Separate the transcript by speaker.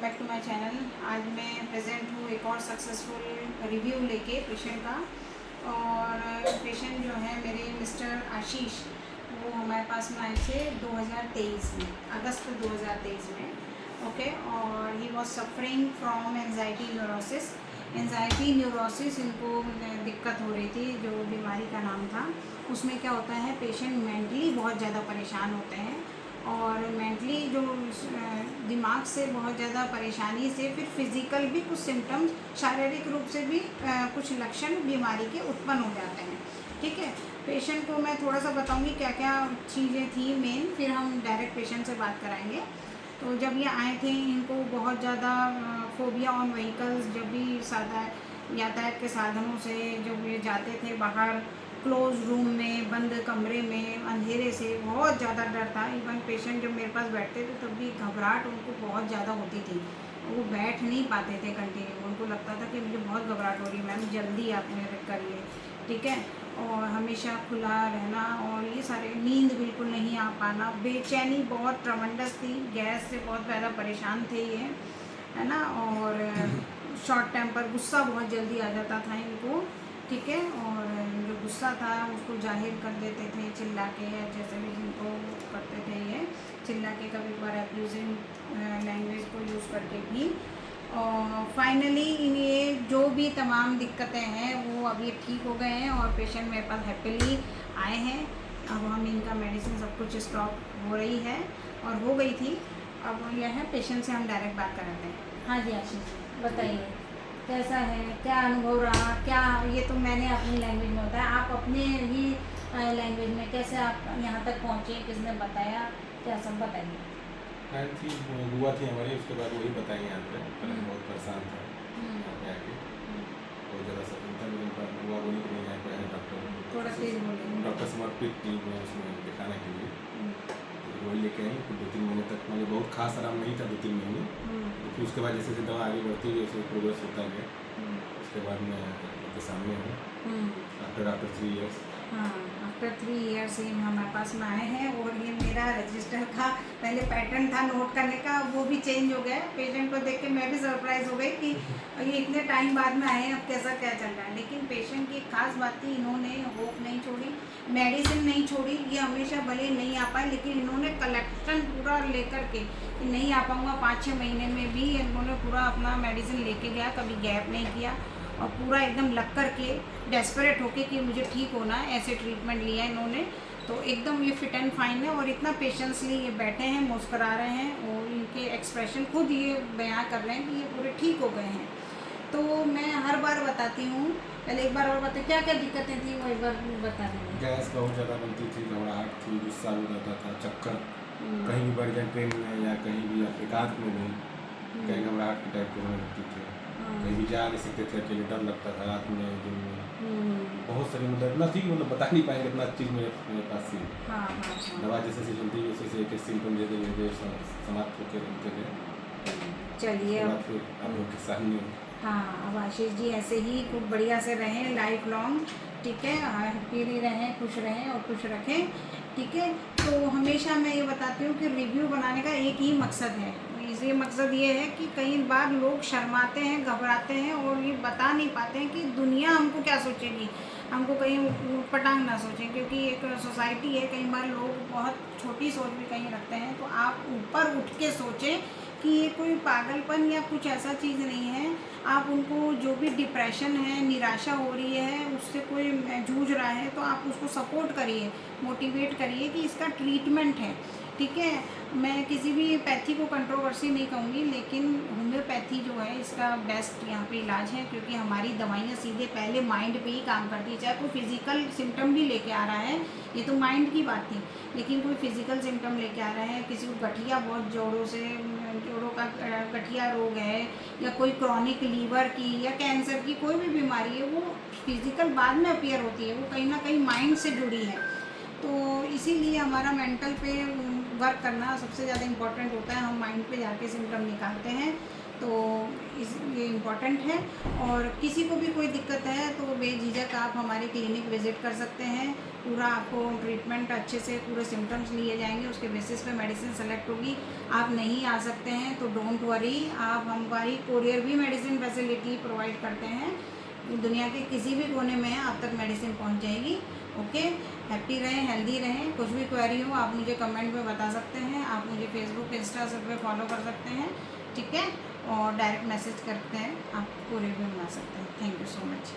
Speaker 1: Back to my channel. आज मैं present हूँ एक और सक्सेसफुल रिव्यू लेके पेशेंट का। और पेशेंट जो है मेरे मिस्टर आशीष, वो हमारे पास में आए थे 2023 में, अगस्त 2023 में। ओके। और he was suffering from anxiety neurosis. Anxiety neurosis इनको दिक्कत हो रही थी, जो बीमारी का नाम था। उसमें क्या होता है, पेशेंट मेंटली बहुत ज़्यादा परेशान होते हैं और मेंटली जो दिमाग से बहुत ज़्यादा परेशानी से फिर फिज़िकल भी कुछ सिम्टम्स, शारीरिक रूप से भी कुछ लक्षण बीमारी के उत्पन्न हो जाते हैं। ठीक है। पेशेंट को मैं थोड़ा सा बताऊंगी क्या क्या चीज़ें थी मेन, फिर हम डायरेक्ट पेशेंट से बात कराएंगे। तो जब ये आए थे, इनको बहुत ज़्यादा फोबिया ऑन व्हीकल्स, जब भी सादा यातायात के साधनों से जब ये जाते थे बाहर, क्लोज रूम में, बंद कमरे में, अंधेरे से बहुत ज़्यादा डर था। इवन पेशेंट जब मेरे पास बैठते थे तब भी घबराहट उनको बहुत ज़्यादा होती थी। वो बैठ नहीं पाते थे कंटिन्यू, उनको लगता था कि मुझे बहुत घबराहट हो रही है, मैम जल्दी आप मेरे करिए। ठीक है। और हमेशा खुला रहना, और ये सारे, नींद बिल्कुल नहीं आ पाना, बेचैनी बहुत ट्रमेंडस थी, गैस से बहुत ज़्यादा परेशान थे ये, है ना। और शॉर्ट टेम्पर, गुस्सा बहुत जल्दी आ जाता था इनको। ठीक है। और जो गुस्सा था उसको जाहिर कर देते थे चिल्ला के, या जैसे भी जिनको करते थे ये चिल्ला के, कभी कभार अब्यूजिंग लैंग्वेज को यूज़ करके भी। और फाइनली इन ये जो भी तमाम दिक्कतें हैं वो अब ये ठीक हो गए हैं और पेशेंट मेरे पास हैप्पीली आए हैं। अब हम इनका मेडिसिन सब कुछ स्टॉप हो रही है और हो गई थी। अब यह है, पेशेंट से हम डायरेक्ट बात कराते हैं। हाँ जी आशीष जी, बताइए कैसा है, क्या अनुभव रहा, क्या ये तो मैंने अपनी लैंग्वेज में बताया, आप अपने ही लैंग्वेज में कैसे आप यहाँ तक पहुँचे, किसने बताया, क्या सब बताइए।
Speaker 2: हाँ थी, हुआ थी हमारे, उसके बाद वही बताएं यहाँ पे। पहले बहुत परेशान था यहाँ पे आके, बहुत ज़्यादा सफर था, लेकिन पर हुआ वो नहीं, यहाँ पे आए
Speaker 1: थोड़ा तेज बोलिए।
Speaker 2: डॉक्टर समर्पित थी मैं उसमें दिखाने के लिए, तो वही लेके आई। फिर 2-3 महीने तक मुझे बहुत खास आराम नहीं था, 2-3 महीने। फिर उसके बाद जैसे जैसे दवा आगे बढ़ती गई, जैसे प्रोग्रेस होता गया, उसके बाद मैं आपके सामने हूँ आफ्टर 3 ईयर्स।
Speaker 1: हाँ, आफ्टर 3 ईयर्स ही हमारे पास में आए हैं। और ये मेरा रजिस्टर का पहले पैटर्न था नोट करने का, वो भी चेंज हो गया। पेशेंट को देख के मैं भी सरप्राइज हो गई कि ये इतने टाइम बाद में आए हैं, अब कैसा क्या चल रहा है। लेकिन पेशेंट की एक खास बात थी, इन्होंने होप नहीं छोड़ी, मेडिसिन नहीं छोड़ी। ये हमेशा भले नहीं आ पाए, लेकिन इन्होंने कलेक्शन पूरा लेकर के, नहीं आ पाऊँगा 5-6 महीने में भी, इन्होंने पूरा अपना मेडिसिन लेके गया, कभी गैप नहीं किया और पूरा एकदम लग कर के डेस्परेट होके कि मुझे ठीक होना है, ऐसे ट्रीटमेंट लिया इन्होंने। तो एकदम ये फिट एंड फाइन है और इतना पेशेंसली ये बैठे हैं, मुस्कुरा रहे हैं और इनके एक्सप्रेशन खुद ये बयां कर रहे हैं कि ये पूरे ठीक हो गए हैं। तो मैं हर बार बताती हूँ, पहले एक बार और बताते क्या क्या दिक्कतें थी वो एक बार बता दें।
Speaker 2: गैस बहुत ज़्यादा बनती थी, घबराहट थी, गुस्सा भी रहता था, चक्कर कहीं भी बढ़ जाए, ट्रेन में या कहीं भी, या एकांत में भी कहीं घबराहट की टाइप की होने लगती थी। कहीं भी जा नहीं सकते थे, अकेले डर लगता था, रात में, दिन में, बहुत सारी, मतलब इतना थी, मतलब बता नहीं पाएंगे इतना चीज़ मेरे पास थी। दवा जैसे जैसे चलती है वैसे एक सिम्टम जैसे समाप्त होकर रहते थे।
Speaker 1: चलिए अब
Speaker 2: फिर आप लोग के सामने।
Speaker 1: हाँ, अब आशीष जी ऐसे ही खूब बढ़िया से रहें लाइफ लॉन्ग। ठीक है। हैप्पी रहें, खुश रहें और खुश रखें। ठीक है। तो हमेशा मैं ये बताती हूँ कि रिव्यू बनाने का एक ही मकसद है। ये मकसद ये है कि कई बार लोग शर्माते हैं, घबराते हैं और ये बता नहीं पाते हैं कि दुनिया हमको क्या सोचेगी, हमको कहीं पटांग ना सोचें, क्योंकि एक सोसाइटी है, कई बार लोग बहुत छोटी सोच भी कहीं रखते हैं। तो आप ऊपर उठ के सोचें कि ये कोई पागलपन या कुछ ऐसा चीज़ नहीं है। आप उनको जो भी डिप्रेशन है, निराशा हो रही है, उससे कोई जूझ रहा है, तो आप उसको सपोर्ट करिए, मोटिवेट करिए कि इसका ट्रीटमेंट है। ठीक है। मैं किसी भी पैथी को कंट्रोवर्सी नहीं कहूँगी, लेकिन होम्योपैथी जो है इसका बेस्ट यहाँ पे इलाज है, क्योंकि हमारी दवाइयाँ सीधे पहले माइंड पे ही काम करती है। चाहे कोई फिज़िकल सिम्टम भी लेके आ रहा है, ये तो माइंड की बात थी, लेकिन कोई फिज़िकल सिम्टम लेके आ रहा है, किसी को गठिया, बहुत जोड़ों का गठिया रोग है, या कोई क्रॉनिक लीवर की या कैंसर की कोई भी बीमारी है, वो फिज़िकल बाद में अपीयर होती है, वो कहीं ना कहीं माइंड से जुड़ी है। तो इसीलिए हमारा मेंटल पे वर्क करना सबसे ज़्यादा इम्पोर्टेंट होता है। हम माइंड पे जाके सिम्टम निकालते हैं। तो ये इम्पॉर्टेंट है। और किसी को भी कोई दिक्कत है तो बेझिझक आप हमारी क्लिनिक विज़िट कर सकते हैं। पूरा आपको ट्रीटमेंट अच्छे से, पूरे सिम्टम्स लिए जाएंगे, उसके बेसिस पे मेडिसिन सेलेक्ट होगी। आप नहीं आ सकते हैं तो डोंट वरी, आप हमारी कोरियर भी मेडिसिन फैसिलिटी प्रोवाइड करते हैं। दुनिया के किसी भी कोने में आप तक मेडिसिन पहुंच जाएगी। ओके, हैप्पी रहें, हेल्दी रहें। कुछ भी क्वेरी हो आप मुझे कमेंट में बता सकते हैं। आप मुझे फेसबुक, इंस्टा सब पे फॉलो कर सकते हैं, ठीक है, और डायरेक्ट मैसेज करते हैं, आप कोरियर भी मंगा सकते हैं। Thank you so much.